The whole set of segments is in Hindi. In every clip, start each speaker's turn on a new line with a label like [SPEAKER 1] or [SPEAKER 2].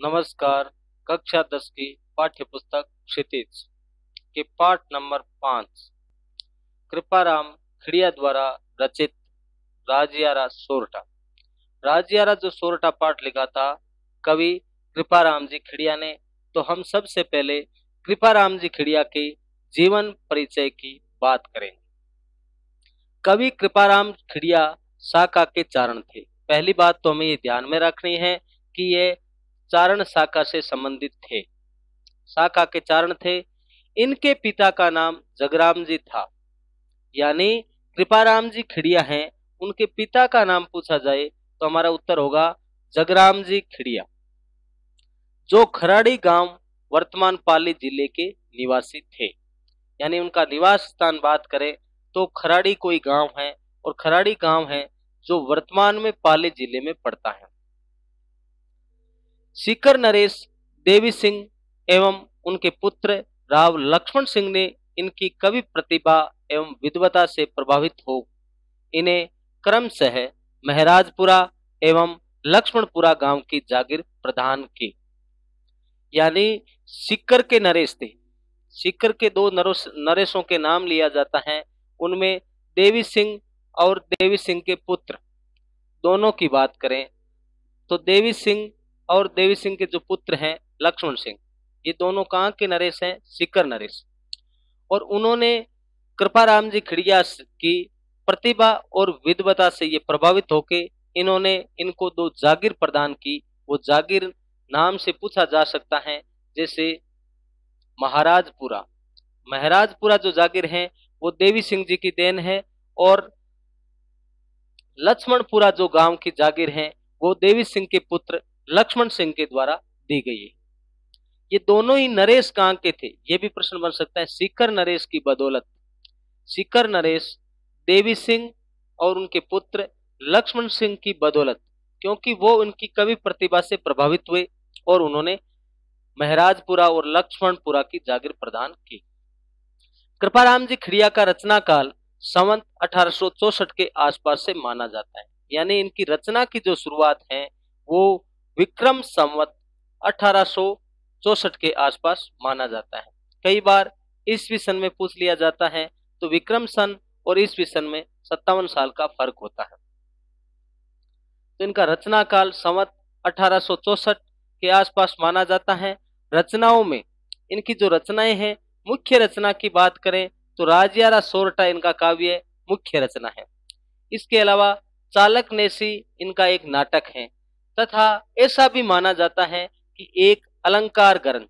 [SPEAKER 1] नमस्कार। कक्षा 10 की पाठ्य पुस्तक क्षितिज के पाठ नंबर 5 कृपाराम खिड़िया द्वारा रचित राजियारा सोरठा। राजियारा जो सोरठा पाठ लिखा था कवि कृपाराम जी खिड़िया ने, तो हम सबसे पहले कृपाराम जी खिड़िया के जीवन परिचय की बात करेंगे। कवि कृपाराम खिड़िया शाखा के चारण थे। पहली बात तो हमें ये ध्यान में रखनी है कि ये चारण शाखा से संबंधित थे, शाखा के चारण थे। इनके पिता का नाम जगराम जी था, यानी कृपाराम जी खिड़िया हैं, उनके पिता का नाम पूछा जाए तो हमारा उत्तर होगा जगराम जी खिड़िया, जो खराड़ी गांव वर्तमान पाली जिले के निवासी थे। यानी उनका निवास स्थान बात करें तो खराड़ी कोई गांव है, और खराड़ी गांव है जो वर्तमान में पाली जिले में पड़ता है। सीकर नरेश देवी सिंह एवं उनके पुत्र राव लक्ष्मण सिंह ने इनकी कवि प्रतिभा एवं विद्वता से प्रभावित हो इन्हें क्रमशः महराजपुरा एवं लक्ष्मणपुरा गांव की जागीर प्रदान की। यानी सीकर के नरेश थे। सीकर के दो नरेशों के नाम लिया जाता है, उनमें देवी सिंह और देवी सिंह के पुत्र दोनों की बात करें तो देवी सिंह और देवी सिंह के जो पुत्र हैं लक्ष्मण सिंह, ये दोनों कहाँ के नरेश हैं? सीकर नरेश। और उन्होंने कृपाराम जी खिड़िया की प्रतिभा और विद्वता से ये प्रभावित होके इन्होंने इनको दो जागीर प्रदान की। वो जागीर नाम से पूछा जा सकता है जैसे महाराजपुरा। महाराजपुरा जो जागीर है वो देवी सिंह जी की देन है, और लक्ष्मणपुरा जो गांव की जागीर है वो देवी सिंह के पुत्र लक्ष्मण सिंह के द्वारा दी गई है। ये दोनों ही नरेश कहां के थे, ये भी प्रश्न बन सकता है। सीकर नरेश की बदौलत, सीकर नरेश देवी सिंह और उनके पुत्र लक्ष्मण सिंह की बदौलत, क्योंकि वो उनकी कवि प्रतिभा से प्रभावित हुए और उन्होंने महराजपुरा और लक्ष्मणपुरा की जागीर प्रदान की। कृपाराम जी खिड़िया का रचना काल संवत 1864 के आसपास से माना जाता है। यानी इनकी रचना की जो शुरुआत है वो विक्रम संवत 1864 के आसपास माना जाता है। कई बार ईस्वी सन में पूछ लिया जाता है, तो विक्रम सन और ईस्वी सन में 57 साल का फर्क होता है। तो इनका रचना काल संवत 1864 के आसपास माना जाता है। रचनाओं में इनकी जो रचनाएं हैं, मुख्य रचना की बात करें तो राजियारा सोरठा इनका काव्य मुख्य रचना है। इसके अलावा चालक नेसी इनका एक नाटक है, तथा ऐसा भी माना जाता है कि एक अलंकार ग्रंथ।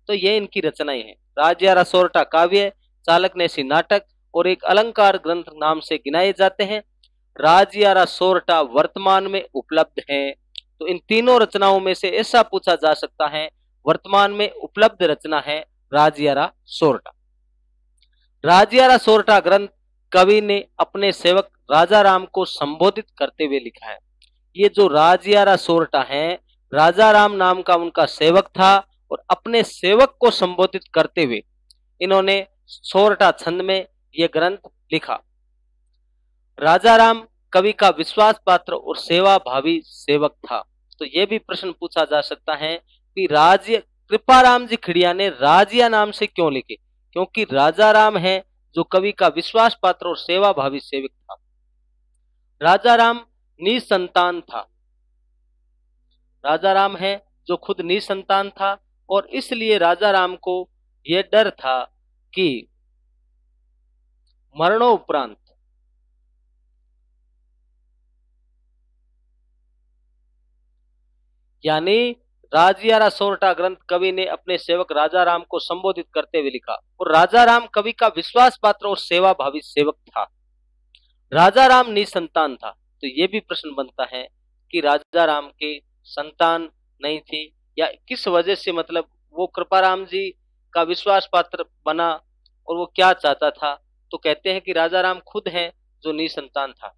[SPEAKER 1] तो ये इनकी रचनाएं हैं, राजियारा सोरठा काव्य, चालक नेसी नाटक और एक अलंकार ग्रंथ नाम से गिनाए जाते हैं। राजियारा सोरठा वर्तमान में उपलब्ध है। तो इन तीनों रचनाओं में से ऐसा पूछा जा सकता है वर्तमान में उपलब्ध रचना है राजियारा सोरठा। राजियारा सोरठा ग्रंथ कवि ने अपने सेवक राजा राम को संबोधित करते हुए लिखा है। ये जो राजियारा सोरठा है, राजा राम नाम का उनका सेवक था, और अपने सेवक को संबोधित करते हुए इन्होंने सोरठा छंद में यह ग्रंथ लिखा। राजा राम कवि का विश्वास पात्र और सेवा भावी सेवक था। तो यह भी प्रश्न पूछा जा सकता है कि कृपाराम जी खिड़िया ने राजिया नाम से क्यों लिखे, क्योंकि राजा राम है जो कवि का विश्वास पात्र और सेवा भावी सेवक था। राजा राम निसंतान था। राजा राम है जो खुद निसंतान था, और इसलिए राजा राम को यह डर था कि मरणोपरांत यानी राजियारा सोरठा ग्रंथ कवि ने अपने सेवक राजा राम को संबोधित करते हुए लिखा, और राजा राम कवि का विश्वास पात्र और सेवा भावी सेवक था। राजा राम निसंतान था, तो यह भी प्रश्न बनता है कि राजा राम के संतान नहीं थी, या किस वजह से, मतलब वो कृपाराम जी का विश्वास पात्र बना और वो क्या चाहता था। तो कहते हैं कि राजा राम खुद है जो निसंतान था,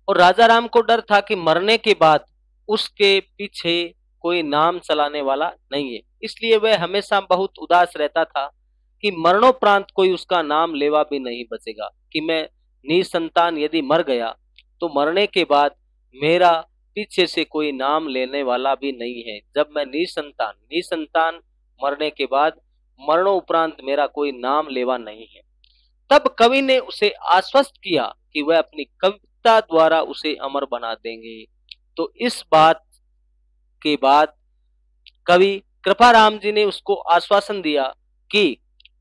[SPEAKER 1] और राजा राम को डर था कि मरने के बाद उसके पीछे कोई नाम चलाने वाला नहीं है, इसलिए वह हमेशा बहुत उदास रहता था कि मरणोपरांत कोई उसका नाम लेवा भी नहीं बचेगा, कि मैं निसंतान यदि मर गया तो मरने के बाद मेरा पीछे से कोई नाम लेने वाला भी नहीं है। जब मैं निसंतान मरने के बाद मरणोपरांत मेरा कोई नाम लेवा नहीं है। तब कवि ने उसे आश्वस्त किया कि वह अपनी कविता द्वारा उसे अमर बना देंगे। तो इस बात के बाद कवि कृपाराम जी ने उसको आश्वासन दिया कि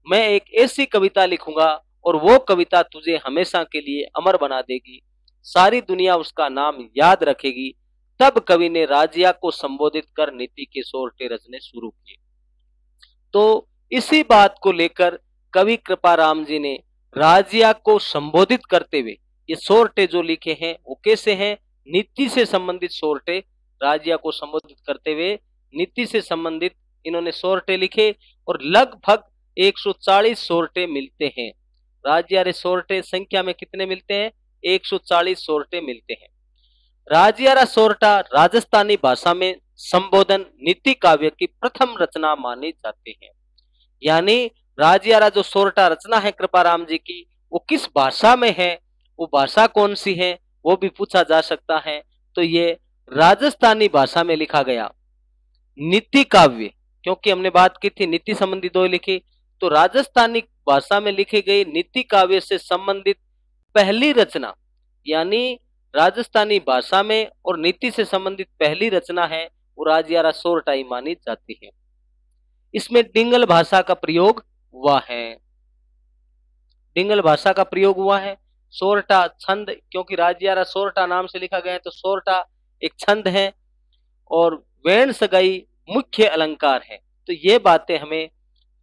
[SPEAKER 1] मैं एक ऐसी कविता लिखूंगा और वो कविता तुझे हमेशा के लिए अमर बना देगी, सारी दुनिया उसका नाम याद रखेगी। तब कवि ने राजिया को संबोधित कर नीति के सोरठे रचने शुरू किए। तो इसी बात को लेकर कवि कृपाराम जी ने राजिया को संबोधित करते हुए ये सोरठे जो लिखे हैं वो कैसे हैं, नीति से संबंधित सोरठे, राजिया को संबोधित करते हुए नीति से संबंधित इन्होंने सोरठे लिखे और लगभग 140 सोरठे मिलते हैं। राजिया रे सोरठे संख्या में कितने मिलते हैं? 140 सोरठे मिलते हैं। राजियारा सोरठा राजस्थानी भाषा में संबोधन नीति काव्य की प्रथम रचना मानी जाती है। यानी राजियारा जो सोरठा रचना है कृपाराम जी की, वो किस भाषा में है, वो भाषा कौन सी है, वो भी पूछा जा सकता है। तो ये राजस्थानी भाषा में लिखा गया नीति काव्य, क्योंकि हमने बात की थी नीति संबंधी दो लिखी, तो राजस्थानी भाषा में लिखी गई नीति काव्य से संबंधित पहली रचना, यानी राजस्थानी भाषा में और नीति से संबंधित पहली रचना है वो राजियारा सोरठा ही मानी जाती है। इसमें डिंगल भाषा का प्रयोग हुआ है, डिंगल भाषा का प्रयोग हुआ है। सोरठा छंद, क्योंकि राजियारा सोरठा नाम से लिखा गया है तो सोरठा एक छंद है और वेण सगाई मुख्य अलंकार है। तो ये बातें हमें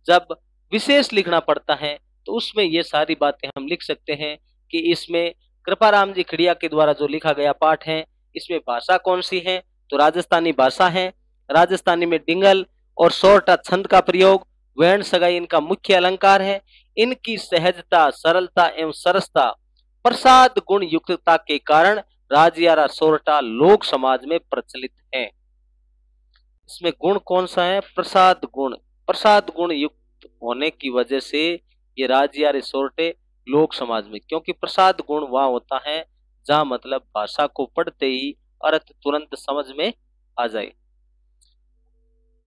[SPEAKER 1] जब विशेष लिखना पड़ता है तो उसमें ये सारी बातें हम लिख सकते हैं कि इसमें कृपाराम जी खड़िया के द्वारा जो लिखा गया पाठ है इसमें भाषा कौन सी है, तो राजस्थानी भाषा है। राजस्थानी में डिंगल और सोरठा छंद का प्रयोग, वेण सगाई इनका मुख्य अलंकार है। इनकी सहजता, सरलता एवं सरसता, प्रसाद गुण युक्तता के कारण राजियारा सोरठा लोक समाज में प्रचलित है। इसमें गुण कौन सा है? प्रसाद गुण। प्रसाद गुण युक्त होने की वजह से ये राजियारे सोरठे लोक समाज में, क्योंकि प्रसाद गुण वहां होता है जहां मतलब भाषा को पढ़ते ही अर्थ तुरंत समझ में आ जाए।